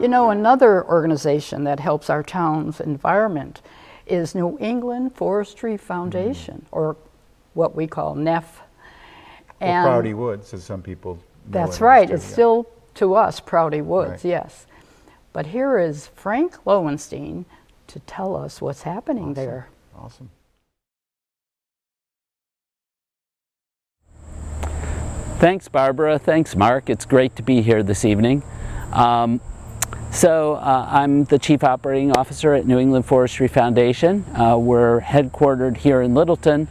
You know, another organization that helps our town's environment is New England Forestry Foundation, or what we call NEFF. Or Prouty Woods, as some people know. That's right. It's still, to us, Prouty Woods, right. Yes. But here is Frank Lowenstein to tell us what's happening there. Awesome. Thanks, Barbara. Thanks, Mark. It's great to be here this evening. I'm the Chief Operating Officer at New England Forestry Foundation. We're headquartered here in Littleton.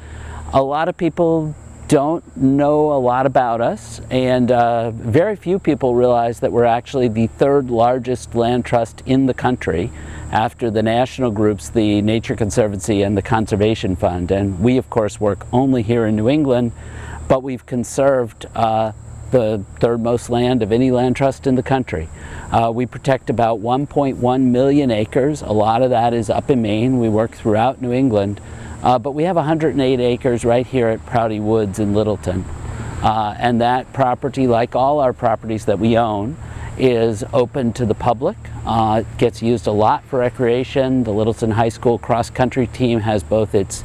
A lot of people don't know a lot about us, and very few people realize that we're actually the third largest land trust in the country after the national groups, the Nature Conservancy and the Conservation Fund. And we, of course, work only here in New England, but we've conserved the third most land of any land trust in the country. We protect about 1.1 million acres. A lot of that is up in Maine. We work throughout New England. But we have 108 acres right here at Prouty Woods in Littleton. And that property, like all our properties that we own, is open to the public. It gets used a lot for recreation. The Littleton High School cross-country team has both its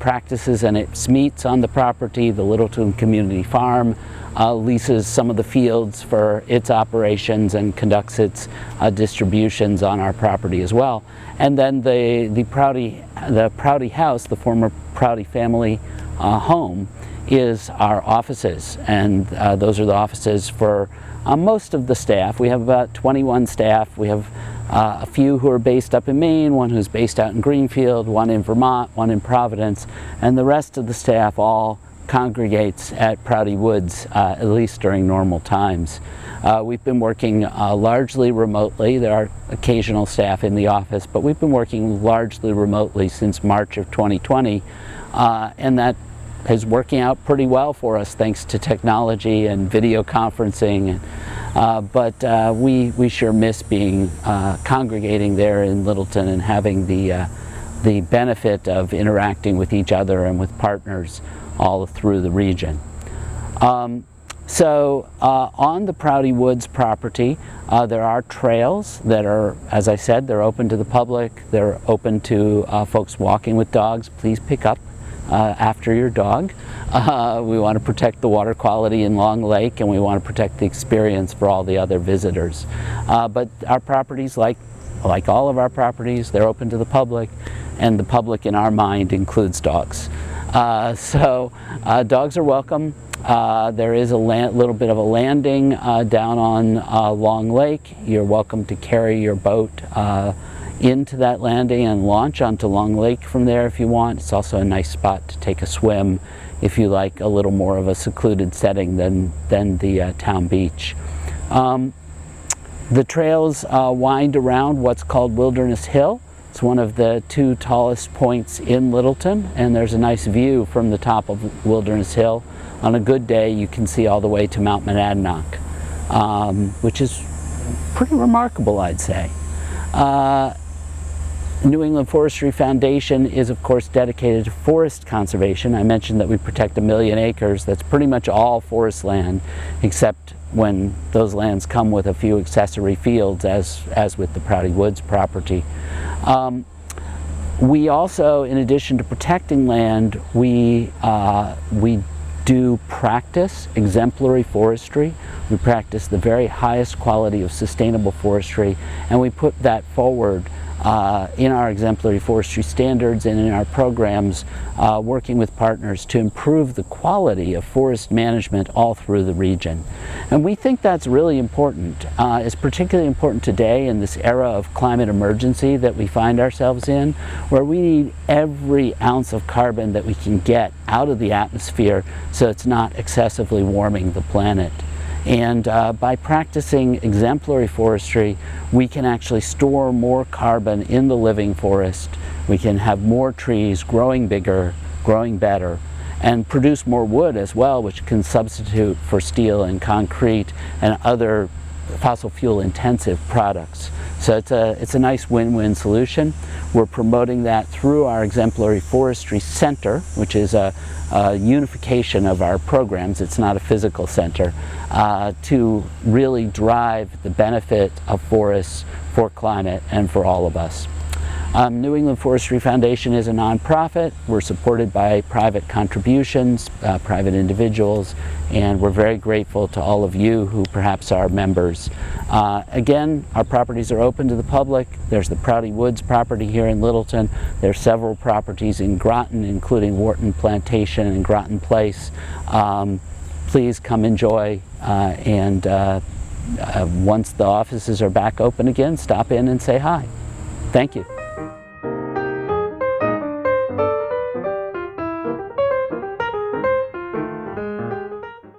practices and its meets on the property. The Littleton Community Farm leases some of the fields for its operations and conducts its distributions on our property as well. And then the Prouty House, the former Prouty family home, is our offices, and those are the offices for most of the staff. We have about 21 staff. We have a few who are based up in Maine, one who's based out in Greenfield, one in Vermont, one in Providence, and the rest of the staff all congregates at Prouty Woods, at least during normal times. We've been working largely remotely. There are occasional staff in the office, but we've been working largely remotely since March of 2020, and that is working out pretty well for us thanks to technology and video conferencing. But we sure miss being congregating there in Littleton and having the benefit of interacting with each other and with partners all through the region. On the Prouty Woods property, there are trails that are, as I said, they're open to the public. They're open to folks walking with dogs. Please pick up after your dog. We want to protect the water quality in Long Lake, and we want to protect the experience for all the other visitors. But our properties, like all of our properties, they're open to the public, and the public in our mind includes dogs. Dogs are welcome. There is a little bit of a landing down on Long Lake. You're welcome to carry your boat into that landing and launch onto Long Lake from there if you want. It's also a nice spot to take a swim if you like a little more of a secluded setting than the town beach. The trails wind around what's called Wilderness Hill. It's one of the two tallest points in Littleton, and there's a nice view from the top of Wilderness Hill. On a good day, you can see all the way to Mount Monadnock, which is pretty remarkable, I'd say. New England Forestry Foundation is, of course, dedicated to forest conservation. I mentioned that we protect 1 million acres. That's pretty much all forest land, except when those lands come with a few accessory fields, as with the Prouty Woods property. We also, in addition to protecting land, we do practice exemplary forestry. We practice the very highest quality of sustainable forestry, and we put that forward in our exemplary forestry standards and in our programs, working with partners to improve the quality of forest management all through the region. And we think that's really important. It's particularly important today in this era of climate emergency that we find ourselves in, where we need every ounce of carbon that we can get out of the atmosphere so it's not excessively warming the planet. And by practicing exemplary forestry, we can actually store more carbon in the living forest. We can have more trees growing bigger, growing better, and produce more wood as well, which can substitute for steel and concrete and other fossil fuel intensive products. So it's a nice win-win solution. We're promoting that through our Exemplary Forestry Center, which is a unification of our programs. It's not a physical center, to really drive the benefit of forests for climate and for all of us. New England Forestry Foundation is a nonprofit. We're supported by private contributions, private individuals, and we're very grateful to all of you who perhaps are members. Again, our properties are open to the public. There's the Prouty Woods property here in Littleton. There's several properties in Groton, including Wharton Plantation and Groton Place. Please come enjoy, and once the offices are back open again, stop in and say hi. Thank you.